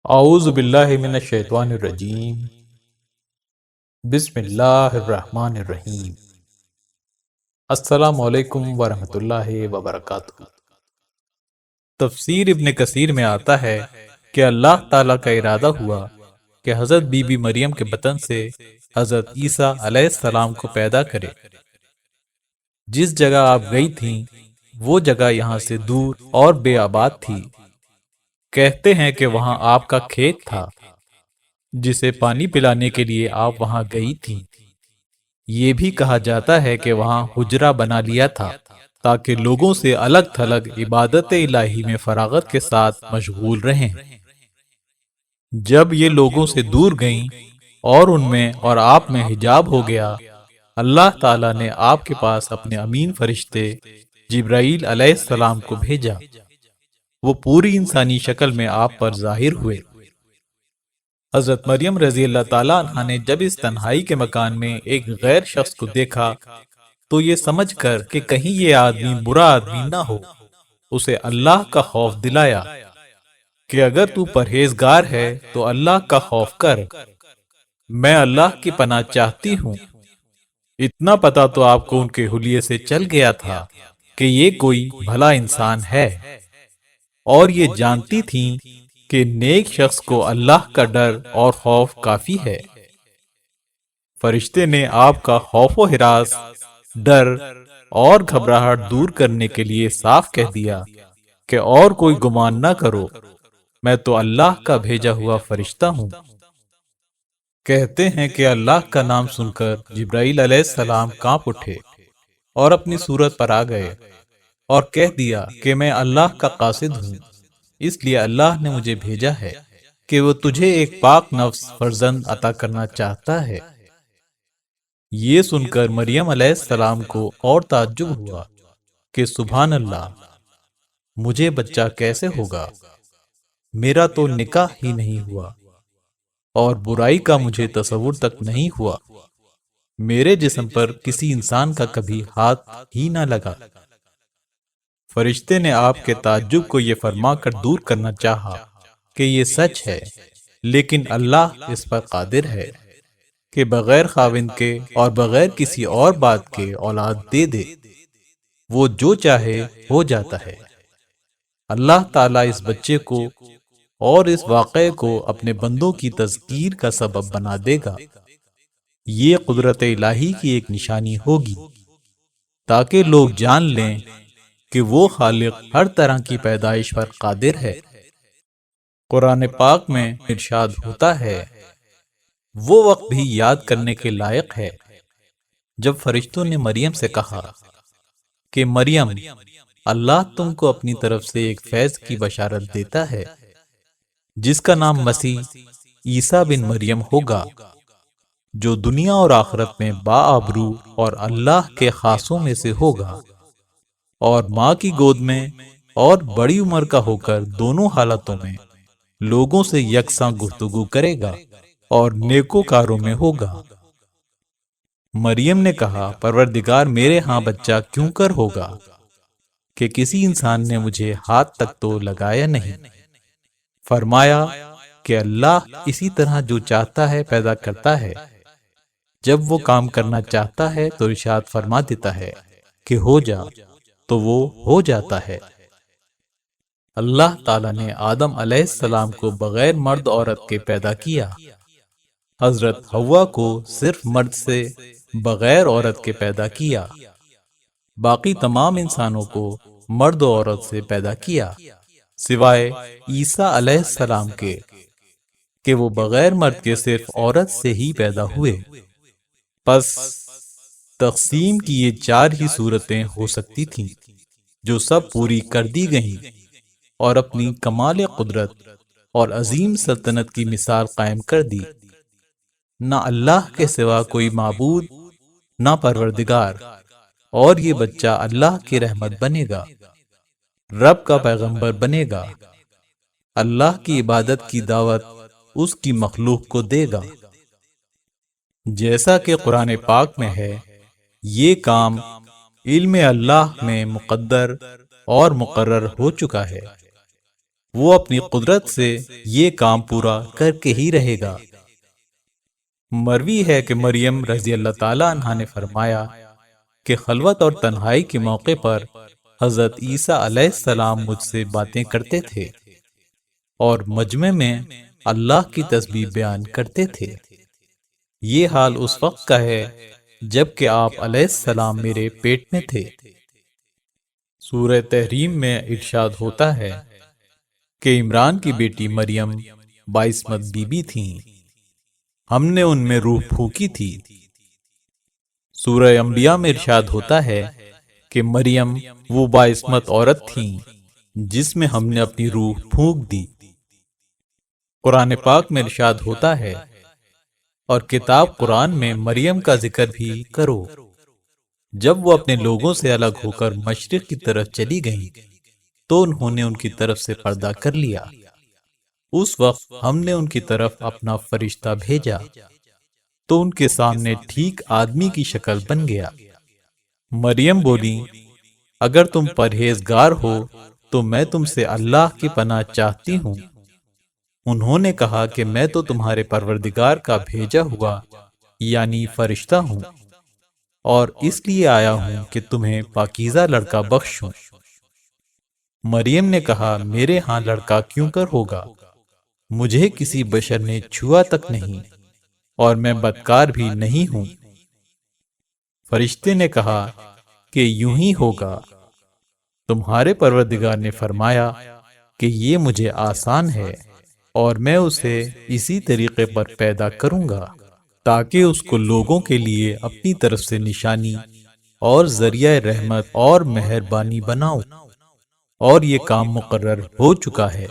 اعوذ باللہ من الشیطان الرجیم۔ بسم اللہ الرحمن الرحیم۔ السلام علیکم ورحمۃ اللہ وبرکاتہ۔ تفسیر ابن کثیر میں آتا ہے کہ اللہ تعالیٰ کا ارادہ ہوا کہ حضرت بی بی مریم کے بطن سے حضرت عیسیٰ علیہ السلام کو پیدا کرے۔ جس جگہ آپ گئی تھیں وہ جگہ یہاں سے دور اور بے آباد تھی۔ کہتے ہیں کہ وہاں آپ کا کھیت تھا جسے پانی پلانے کے لیے آپ وہاں گئی تھی۔ یہ بھی کہا جاتا ہے کہ وہاں حجرہ بنا لیا تھا تاکہ لوگوں سے الگ تھلگ عبادت الہی میں فراغت کے ساتھ مشغول رہیں۔ جب یہ لوگوں سے دور گئیں اور ان میں اور آپ میں حجاب ہو گیا، اللہ تعالیٰ نے آپ کے پاس اپنے امین فرشتے جبرائیل علیہ السلام کو بھیجا۔ وہ پوری انسانی شکل میں آپ پر ظاہر ہوئے۔ حضرت مریم رضی اللہ تعالیٰ عنہا نے جب اس تنہائی کے مکان میں ایک غیر شخص کو دیکھا تو یہ سمجھ کر کہ کہیں یہ آدمی برا آدمی نہ ہو، اسے اللہ کا خوف دلایا کہ اگر تو پرہیزگار ہے تو اللہ کا خوف کر، میں اللہ کی پناہ چاہتی ہوں۔ اتنا پتا تو آپ کو ان کے حلیے سے چل گیا تھا کہ یہ کوئی بھلا انسان ہے، اور یہ جانتی تھیں کہ نیک شخص کو اللہ کا ڈر اور خوف کافی ہے۔ فرشتے نے آپ کا خوف و ہراس، ڈر اور گھبراہٹ دور کرنے کے لیے صاف کہہ دیا کہ اور کوئی گمان نہ کرو، میں تو اللہ کا بھیجا ہوا فرشتہ ہوں۔ کہتے ہیں کہ اللہ کا نام سن کر جبرائیل علیہ السلام کانپ اٹھے اور اپنی صورت پر آ گئے اور کہہ دیا کہ میں اللہ کا قاصد ہوں، اس لیے اللہ نے مجھے بھیجا ہے کہ وہ تجھے ایک پاک نفس فرزند عطا کرنا چاہتا ہے۔ یہ سن کر مریم علیہ السلام کو اور تعجب ہوا کہ سبحان اللہ، مجھے بچہ کیسے ہوگا؟ میرا تو نکاح ہی نہیں ہوا اور برائی کا مجھے تصور تک نہیں ہوا، میرے جسم پر کسی انسان کا کبھی ہاتھ ہی نہ لگا۔ فرشتے نے آپ کے تعجب کو یہ فرما کر دور کرنا چاہا کہ یہ سچ ہے، لیکن اللہ اس پر قادر ہے کہ بغیر خاوند کے اور بغیر کسی اور بات کے اولاد دے دے۔ وہ جو چاہے ہو جاتا ہے۔ اللہ تعالیٰ اس بچے کو اور اس واقعے کو اپنے بندوں کی تذکیر کا سبب بنا دے گا۔ یہ قدرت الہی کی ایک نشانی ہوگی تاکہ لوگ جان لیں کہ وہ خالق ہر طرح کی پیدائش پر قادر ہے۔ قرآن پاک میں ارشاد ہوتا ہے، وہ وقت بھی یاد کرنے کے لائق ہے جب فرشتوں نے مریم سے کہا کہ مریم، اللہ تم کو اپنی طرف سے ایک فیض کی بشارت دیتا ہے جس کا نام مسیح عیسیٰ بن مریم ہوگا، جو دنیا اور آخرت میں باآبرو اور اللہ کے خاصوں میں سے ہوگا، اور ماں کی گود میں اور بڑی عمر کا ہو کر دونوں حالتوں میں لوگوں سے یکساں گفتگو کرے گا اور نیکوکاروں میں ہوگا۔ مریم نے کہا، پروردگار، میرے ہاں بچہ کیوں کر ہوگا کہ کسی انسان نے مجھے ہاتھ تک تو لگایا نہیں۔ فرمایا کہ اللہ اسی طرح جو چاہتا ہے پیدا کرتا ہے، جب وہ کام کرنا چاہتا ہے تو ارشاد فرما دیتا ہے کہ ہو جا، تو وہ ہو جاتا ہے۔ اللہ تعالیٰ نے آدم علیہ السلام کو بغیر مرد عورت کے پیدا کیا، حضرت حوا کو صرف مرد سے بغیر عورت کے پیدا کیا، باقی تمام انسانوں کو مرد و عورت سے پیدا کیا سوائے عیسیٰ علیہ السلام کے کہ وہ بغیر مرد کے صرف عورت سے ہی پیدا ہوئے۔ پس تقسیم کی یہ چار ہی صورتیں ہو سکتی تھیں جو سب پوری کر دی گئیں، اور اپنی کمال قدرت اور عظیم سلطنت کی مثال قائم کر دی۔ نہ اللہ کے سوا کوئی معبود، نہ پروردگار، اور یہ بچہ اللہ کی رحمت بنے گا، رب کا پیغمبر بنے گا، اللہ کی عبادت کی دعوت اس کی مخلوق کو دے گا۔ جیسا کہ قرآن پاک میں ہے، یہ کام علم اللہ میں مقدر اور مقرر ہو چکا ہے۔ وہ اپنی قدرت سے یہ کام پورا کر کے ہی رہے گا۔ مروی ہے کہ مریم رضی اللہ تعالیٰ عنہا نے فرمایا کہ خلوت اور تنہائی کے موقع پر حضرت عیسیٰ علیہ السلام مجھ سے باتیں کرتے تھے اور مجمع میں اللہ کی تسبیح بیان کرتے تھے۔ یہ حال اس وقت کا ہے جب کہ آپ علیہ السلام میرے پیٹ میں تھے۔ سورہ تحریم میں ارشاد ہوتا ہے کہ عمران کی بیٹی مریم باعصمت بی بی تھیں، ہم نے ان میں روح پھونکی تھی۔ سورہ انبیاء میں ارشاد ہوتا ہے کہ مریم وہ باعصمت عورت تھیں جس میں ہم نے اپنی روح پھونک دی۔ قرآن پاک میں ارشاد ہوتا ہے اور کتاب قرآن میں مریم کا ذکر بھی کرو، جب وہ اپنے لوگوں سے الگ ہو کر مشرق کی طرف چلی گئیں تو انہوں نے ان کی طرف سے پردہ کر لیا۔ اس وقت ہم نے ان کی طرف اپنا فرشتہ بھیجا تو ان کے سامنے ٹھیک آدمی کی شکل بن گیا۔ مریم بولی، اگر تم پرہیزگار ہو تو میں تم سے اللہ کی پناہ چاہتی ہوں۔ انہوں نے کہا کہ میں تو تمہارے پروردگار کا بھیجا ہوا یعنی فرشتہ ہوں، اور اس لیے آیا ہوں کہ تمہیں پاکیزہ لڑکا بخشوں۔ مریم نے کہا، میرے ہاں لڑکا کیوں کر ہوگا؟ مجھے کسی بشر نے چھوا تک نہیں، اور میں بدکار بھی نہیں ہوں۔ فرشتے نے کہا کہ یوں ہی ہوگا، تمہارے پروردگار نے فرمایا کہ یہ مجھے آسان ہے اور میں اسے اسی طریقے پر پیدا کروں گا تاکہ اس کو لوگوں کے لیے اپنی طرف سے نشانی اور ذریعہ رحمت اور مہربانی بناؤں، اور یہ کام مقرر ہو چکا ہے۔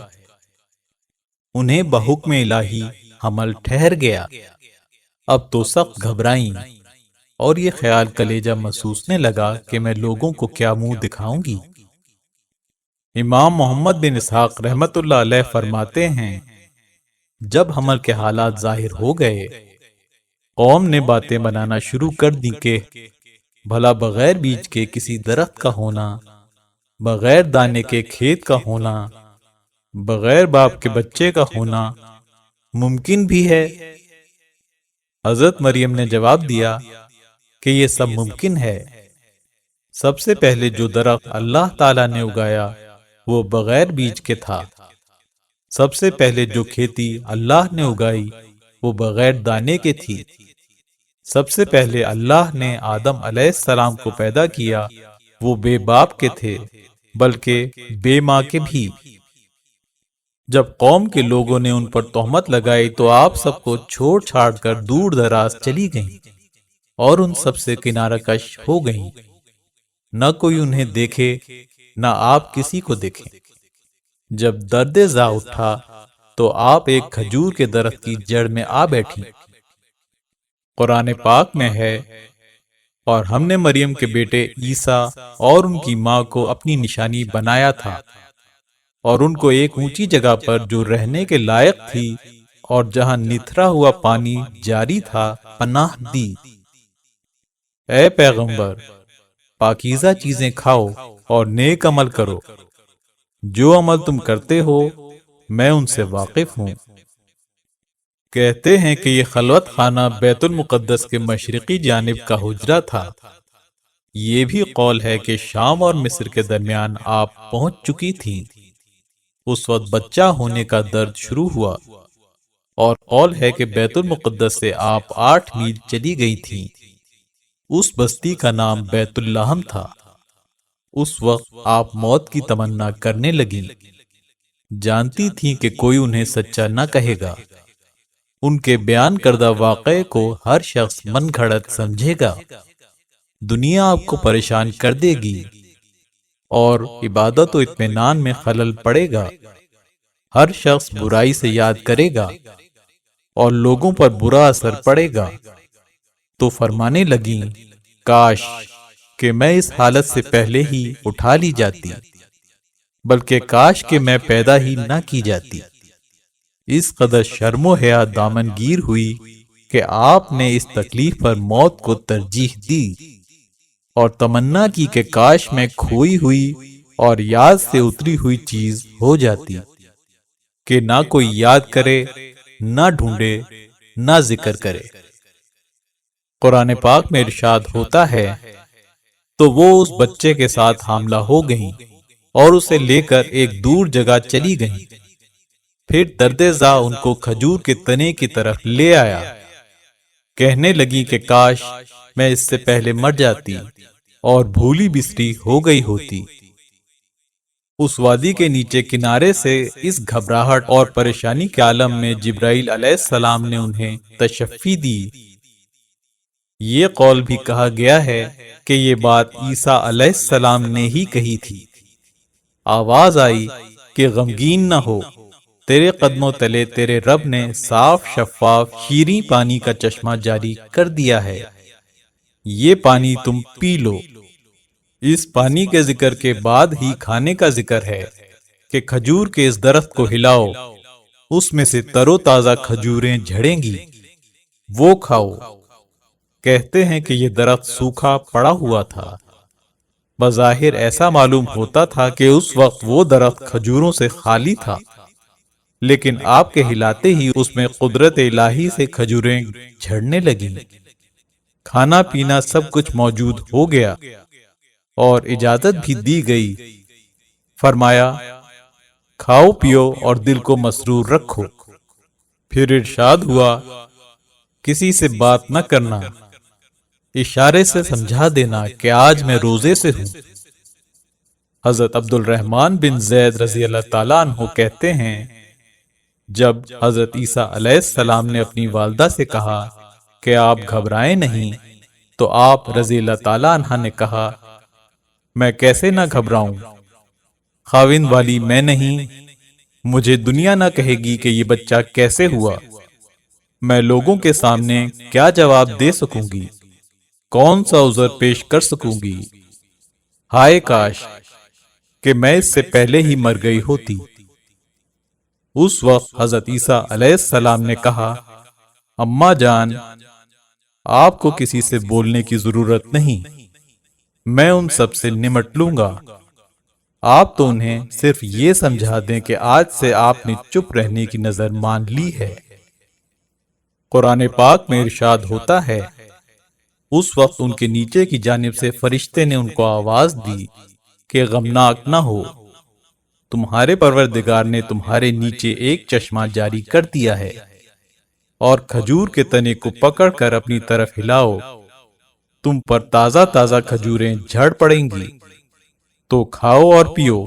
انہیں بحکم الہی حمل ٹھہر گیا۔ اب تو سخت گھبرائیں اور یہ خیال کلیجہ محسوسنے لگا کہ میں لوگوں کو کیا منہ دکھاؤں گی۔ امام محمد بن اسحاق رحمت اللہ علیہ فرماتے ہیں، جب حمل کے حالات ظاہر ہو گئے، قوم نے باتیں بنانا شروع کر دی کہ بھلا بغیر بیج کے کسی درخت کا ہونا، بغیر دانے کے کھیت کا ہونا، بغیر باپ کے بچے کا ہونا ممکن بھی ہے؟ حضرت مریم نے جواب دیا کہ یہ سب ممکن ہے۔ سب سے پہلے جو درخت اللہ تعالیٰ نے اگایا وہ بغیر بیج کے تھا۔ سب سے پہلے جو کھیتی اللہ نے اگائی وہ بغیر دانے کے تھی۔ سب سے پہلے اللہ نے آدم علیہ السلام کو پیدا کیا، وہ بے باپ کے تھے بلکہ بے ماں کے بھی۔ جب قوم کے لوگوں نے ان پر تہمت لگائی تو آپ سب کو چھوڑ چھاڑ کر دور دراز چلی گئیں اور ان سب سے کنارہ کش ہو گئیں۔ نہ کوئی انہیں دیکھے نہ آپ کسی کو دیکھیں۔ جب درد زا اٹھا تو آپ ایک کھجور کے درخت کی جڑ میں آ بیٹھی۔ قرآن پاک میں ہے، اور ہم نے مریم کے بیٹے عیسیٰ اور ان کی ماں کو اپنی نشانی بنایا تھا، اور ان کو ایک اونچی جگہ پر جو رہنے کے لائق تھی اور جہاں نتھرا ہوا پانی جاری تھا پناہ دی۔ اے پیغمبر، پاکیزہ چیزیں کھاؤ اور نیک عمل کرو، جو عمل تم کرتے ہو میں ان سے واقف ہوں۔ کہتے ہیں کہ یہ خلوت خانہ بیت المقدس کے مشرقی جانب کا حجرہ تھا۔ یہ بھی قول ہے کہ شام اور مصر کے درمیان آپ پہنچ چکی تھیں۔ اس وقت بچہ ہونے کا درد شروع ہوا، اور قول ہے کہ بیت المقدس سے آپ 8 میل چلی گئی تھیں۔ اس بستی کا نام بیت اللحم تھا۔ اس وقت آپ موت کی تمنا کرنے لگیں، جانتی تھیں کہ کوئی انہیں سچا نہ کہے گا۔ ان کے بیان کردہ واقعے کو ہر شخص من گھڑت سمجھے گا۔ دنیا آپ کو پریشان کر دے گی اور عبادت و اطمینان میں خلل پڑے گا۔ ہر شخص برائی سے یاد کرے گا اور لوگوں پر برا اثر پڑے گا۔ تو فرمانے لگیں، کاش کہ میں اس حالت سے پہلے ہی اٹھا لی جاتی، بلکہ کاش کہ میں پیدا ہی نہ کی جاتی۔ اس قدر شرم و حیا دامن گیر ہوئی کہ آپ نے اس تکلیف پر موت کو ترجیح دی اور تمنا کی کہ کاش میں کھوئی ہوئی اور یاد سے اتری ہوئی چیز ہو جاتی۔ کہ نہ کوئی یاد کرے، نہ ڈھونڈے، نہ ذکر کرے۔ قرآن پاک میں ارشاد ہوتا ہے، تو وہ اس بچے کے ساتھ حاملہ ہو گئیں اور اسے لے کر ایک دور جگہ چلی گئیں۔ پھر درد زا ان کو کھجور کے تنے کی طرف لے آیا، کہنے لگی کہ کاش میں اس سے پہلے مر جاتی اور بھولی بسری ہو گئی ہوتی۔ اس وادی کے نیچے کنارے سے اس گھبراہٹ اور پریشانی کے عالم میں جبرائیل علیہ السلام نے انہیں تشفی دی۔ یہ قول بھی کہا گیا ہے کہ یہ بات عیسیٰ علیہ السلام نے ہی کہی تھی۔ آواز آئی کہ غمگین نہ ہو، تیرے قدموں تلے تیرے رب نے صاف شفاف شیریں پانی کا چشمہ جاری کر دیا ہے، یہ پانی تم پی لو۔ اس پانی کے ذکر کے بعد ہی کھانے کا ذکر ہے کہ کھجور کے اس درخت کو ہلاؤ، اس میں سے تر و تازہ کھجوریں جھڑیں گی، وہ کھاؤ۔ کہتے ہیں کہ یہ درخت سوکھا پڑا ہوا تھا۔ بظاہر ایسا معلوم ہوتا تھا کہ اس وقت وہ درخت کھجوروں سے خالی تھا، لیکن آپ کے ہلاتے ہی اس میں قدرت الہی سے کھجوریں جھڑنے لگیں۔ کھانا پینا سب کچھ موجود ہو گیا اور اجازت بھی دی گئی۔ فرمایا، کھاؤ پیو اور دل کو مسرور رکھو۔ پھر ارشاد ہوا، کسی سے بات نہ کرنا، اشارے سے سمجھا دینا کہ آج میں روزے سے ہوں۔ حضرت عبد الرحمن بن زید رضی اللہ تعالیٰ عنہ کہتے ہیں، جب حضرت عیسیٰ علیہ السلام نے اپنی والدہ سے کہا کہ آپ گھبرائیں نہیں، تو آپ رضی اللہ تعالیٰ عنہ نے کہا، میں کیسے نہ گھبراؤں، خاوند والی میں نہیں، مجھے دنیا نہ کہے گی کہ یہ بچہ کیسے ہوا، میں لوگوں کے سامنے کیا جواب دے سکوں گی، کون سا عذر پیش کر سکوں گی؟ ہائے کاش کہ میں اس سے پہلے ہی مر گئی ہوتی۔ اس وقت حضرت عیسیٰ علیہ السلام نے کہا، اماں جان، آپ کو کسی سے بولنے کی ضرورت نہیں، میں ان سب سے نمٹ لوں گا۔ آپ تو انہیں صرف یہ سمجھا دیں کہ آج سے آپ نے چپ رہنے کی نظر مان لی ہے۔ قرآن پاک میں ارشاد ہوتا ہے، اس وقت ان کے نیچے کی جانب سے فرشتے نے ان کو آواز دی کہ غمناک نہ ہو، تمہارے پروردگار نے تمہارے نیچے ایک چشمہ جاری کر دیا ہے، اور کھجور کے تنے کو پکڑ کر اپنی طرف ہلاؤ، تم پر تازہ تازہ کھجوریں جھڑ پڑیں گی، تو کھاؤ اور پیو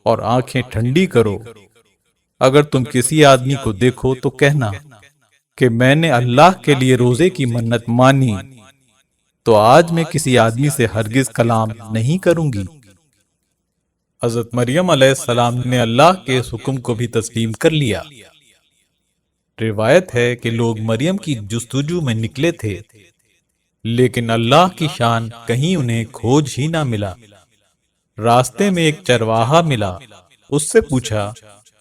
اور آنکھیں ٹھنڈی کرو۔ اگر تم کسی آدمی کو دیکھو تو کہنا کہ میں نے اللہ کے لیے روزے کی منت مانی، تو آج میں کسی آدمی سے ہرگز کلام نہیں کروں گی۔ حضرت مریم علیہ السلام نے اللہ کے اس حکم کو بھی تسلیم کر لیا۔ روایت ہے کہ لوگ مریم کی جستجو میں نکلے تھے، لیکن اللہ کی شان کہیں انہیں کھوج ہی نہ ملا۔ راستے میں ایک چرواہا ملا، اس سے پوچھا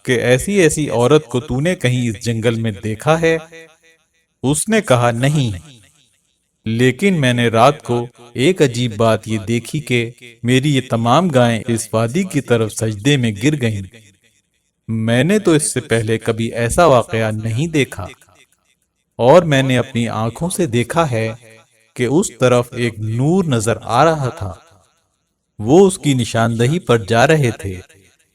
کہ ایسی ایسی عورت کو تو نے کہیں اس جنگل میں دیکھا ہے؟ اس نے کہا نہیں، لیکن میں نے رات کو ایک عجیب بات یہ دیکھی کہ میری یہ تمام گائیں اس وادی کی طرف سجدے میں گر گئیں۔ میں نے تو اس سے پہلے کبھی ایسا واقعہ نہیں دیکھا، اور میں نے اپنی آنکھوں سے دیکھا ہے کہ اس طرف ایک نور نظر آ رہا تھا، وہ اس کی نشاندہی پر جا رہے تھے،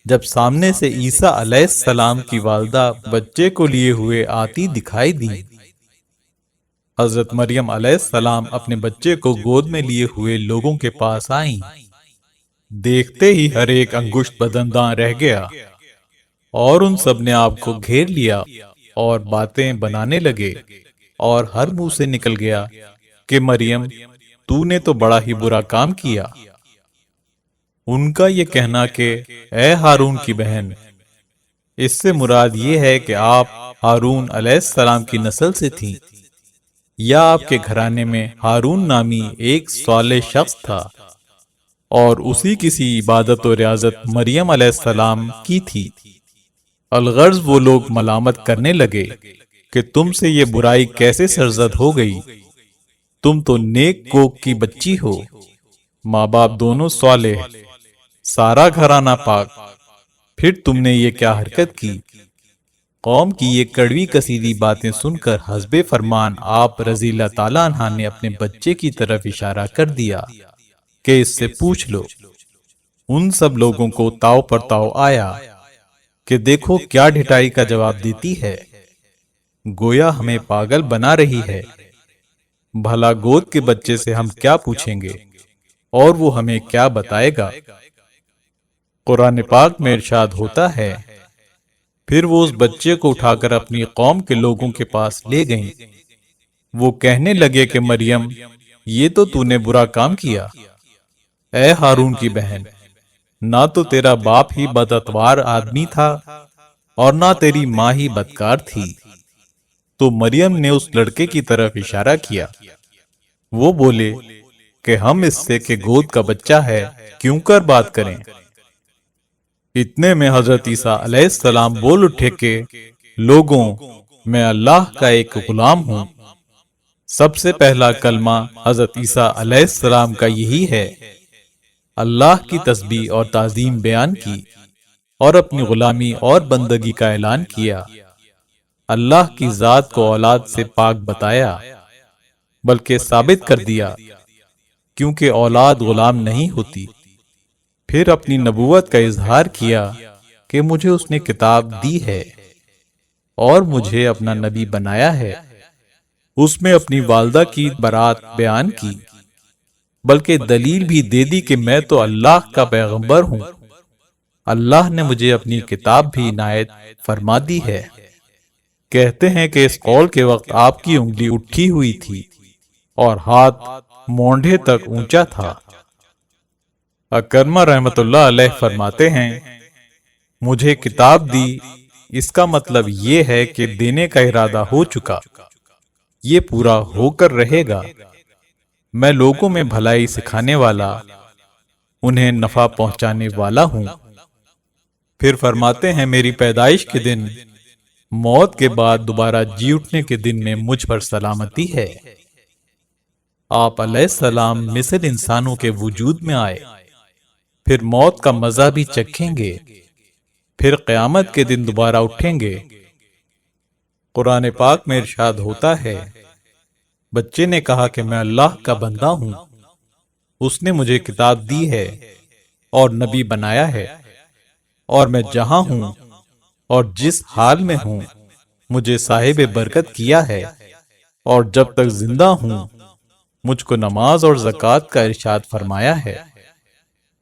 جب سامنے سے عیسیٰ علیہ السلام کی والدہ بچے کو لیے ہوئے آتی دکھائی دی۔ حضرت مریم علیہ السلام اپنے بچے کو گود میں لیے ہوئے لوگوں کے پاس آئیں۔ دیکھتے ہی ہر ایک انگشت بدنداں رہ گیا، اور ان سب نے آپ کو گھیر لیا اور باتیں بنانے لگے، اور ہر منہ سے نکل گیا کہ مریم، تو نے تو بڑا ہی برا کام کیا۔ ان کا یہ کہنا کہ اے ہارون کی بہن، اس سے مراد یہ ہے کہ آپ ہارون علیہ السلام کی نسل سے تھیں، یا آپ کے گھرانے میں ہارون نامی ایک صالح شخص تھا، اور اسی کسی عبادت و ریاضت مریم علیہ السلام کی تھی۔ الغرض وہ لوگ ملامت کرنے لگے کہ تم سے یہ برائی کیسے سرزد ہو گئی، تم تو نیک کوک کی بچی ہو، ماں باپ دونوں صالح، سارا گھرانہ پاک، پھر تم نے یہ کیا حرکت کی؟ قوم کی یہ کڑوی کسیدی باتیں سن کر حسب فرمان آپ رضی اللہ تعالیٰ عنہ نے اپنے بچے کی طرف اشارہ کر دیا کہ اس سے پوچھ لو۔ ان سب لوگوں کو تاؤ پر تاؤ آیا کہ دیکھو کیا ڈھٹائی کا جواب دیتی ہے، گویا ہمیں پاگل بنا رہی ہے۔ بھلا گود کے بچے سے ہم کیا پوچھیں گے اور وہ ہمیں کیا بتائے گا؟ قرآن پاک میں ارشاد ہوتا ہے، پھر وہ اس بچے کو اٹھا کر اپنی قوم کے لوگوں کے پاس لے گئیں۔ وہ کہنے لگے کہ مریم، یہ تو نے برا کام کیا۔ اے ہارون کی بہن، نہ تو تیرا باپ ہی بداتوار آدمی تھا اور نہ تیری ماں ہی بدکار تھی۔ تو مریم نے اس لڑکے کی طرف اشارہ کیا۔ وہ بولے کہ ہم اس سے کہ گود کا بچہ ہے کیوں کر بات کریں؟ اتنے میں حضرت عیسیٰ علیہ السلام بول اٹھے کہ لوگوں، میں اللہ کا ایک غلام ہوں۔ سب سے پہلا کلمہ حضرت عیسیٰ علیہ السلام کا یہی ہے، اللہ کی تسبیح اور تعظیم بیان کی اور اپنی غلامی اور بندگی کا اعلان کیا۔ اللہ کی ذات کو اولاد سے پاک بتایا، بلکہ ثابت کر دیا، کیونکہ اولاد غلام نہیں ہوتی۔ پھر اپنی نبوت کا اظہار کیا کہ مجھے اس نے کتاب دی ہے اور مجھے اپنا نبی بنایا ہے۔ اس میں اپنی والدہ کی برات بیان کی، بلکہ دلیل بھی دے دی کہ میں تو اللہ کا پیغمبر ہوں۔ اللہ نے مجھے اپنی کتاب بھی عنایت فرما دی ہے۔ کہتے ہیں کہ اس قول کے وقت آپ کی انگلی اٹھی ہوئی تھی اور ہاتھ مونڈھے تک اونچا تھا۔ اکرمہ رحمت اللہ علیہ فرماتے ہیں، مجھے کتاب دی، اس کا مطلب یہ ہے کہ دینے کا ارادہ ہو چکا، یہ پورا ہو کر رہے گا۔ میں لوگوں میں بھلائی سکھانے والا، انہیں نفع پہنچانے والا ہوں۔ پھر فرماتے ہیں، میری پیدائش کے دن، موت کے بعد دوبارہ جی اٹھنے کے دن میں مجھ پر سلامتی ہے۔ آپ علیہ السلام مثل انسانوں کے وجود میں آئے، پھر موت کا مزہ بھی چکھیں گے، پھر قیامت کے دن دوبارہ اٹھیں گے۔ قرآن پاک میں ارشاد ہوتا ہے، بچے نے کہا کہ میں اللہ کا بندہ ہوں، اس نے مجھے کتاب دی ہے اور نبی بنایا ہے، اور میں جہاں ہوں اور جس حال میں ہوں مجھے صاحب برکت کیا ہے، اور جب تک زندہ ہوں مجھ کو نماز اور زکوٰۃ کا ارشاد فرمایا ہے،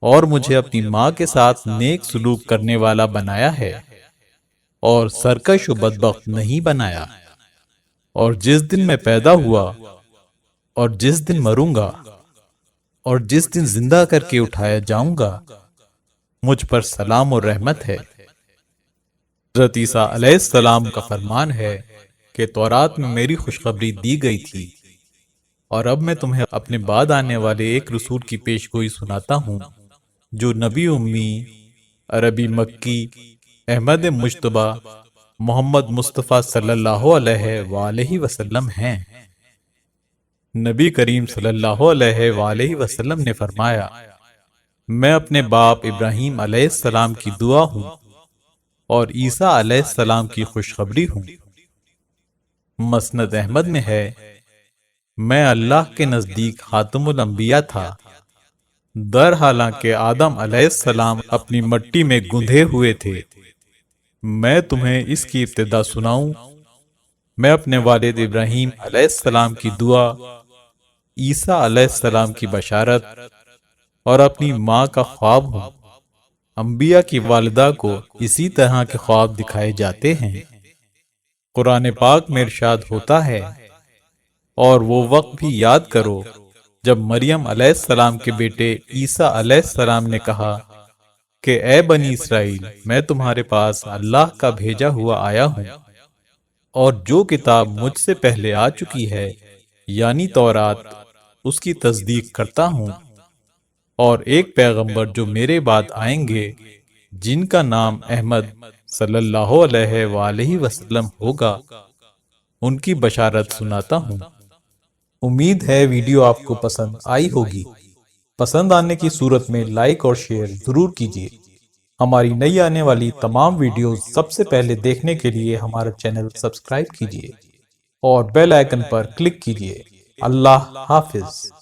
اور مجھے اپنی ماں کے ساتھ نیک سلوک کرنے والا بنایا ہے، اور سرکش و بدبخت نہیں بنایا۔ اور جس دن میں پیدا ہوا اور جس دن مروں گا اور جس دن زندہ کر کے اٹھایا جاؤں گا، مجھ پر سلام اور رحمت ہے۔ حضرت عیسیٰ علیہ السلام کا فرمان ہے کہ تورات میں میری خوشخبری دی گئی تھی، اور اب میں تمہیں اپنے بعد آنے والے ایک رسول کی پیشگوئی سناتا ہوں، جو نبی امی، عربی مکی، احمد مجتبی، محمد مصطفیٰ صلی اللہ علیہ وآلہ وسلم ہیں۔ نبی کریم صلی اللہ علیہ وآلہ وسلم نے فرمایا، میں اپنے باپ ابراہیم علیہ السلام کی دعا ہوں اور عیسیٰ علیہ السلام کی خوشخبری ہوں۔ مسند احمد میں ہے، میں اللہ کے نزدیک خاتم الانبیاء تھا، در حالانکہ آدم علیہ السلام اپنی مٹی میں گندھے ہوئے تھے۔ میں تمہیں اس کی ابتدا سناؤں؟ میں اپنے والد ابراہیم علیہ السلام کی دعا، عیسیٰ علیہ السلام کی بشارت اور اپنی ماں کا خواب ہوں۔ انبیاء کی والدہ کو اسی طرح کے خواب دکھائے جاتے ہیں۔ قرآن پاک میں ارشاد ہوتا ہے، اور وہ وقت بھی یاد کرو جب مریم علیہ السلام کے بیٹے عیسیٰ علیہ السلام نے کہا کہ اے بنی اسرائیل، میں تمہارے پاس اللہ کا بھیجا ہوا آیا ہوں، اور جو کتاب مجھ سے پہلے آ چکی ہے یعنی تورات، اس کی تصدیق کرتا ہوں، اور ایک پیغمبر جو میرے بعد آئیں گے جن کا نام احمد صلی اللہ علیہ وآلہ وسلم ہوگا، ان کی بشارت سناتا ہوں۔ امید ہے ویڈیو آپ کو پسند آئی ہوگی۔ پسند آنے کی صورت میں لائک اور شیئر ضرور کیجیے۔ ہماری نئی آنے والی تمام ویڈیوز سب سے پہلے دیکھنے کے لیے ہمارا چینل سبسکرائب کیجیے اور بیل آئیکن پر کلک کیجیے۔ اللہ حافظ۔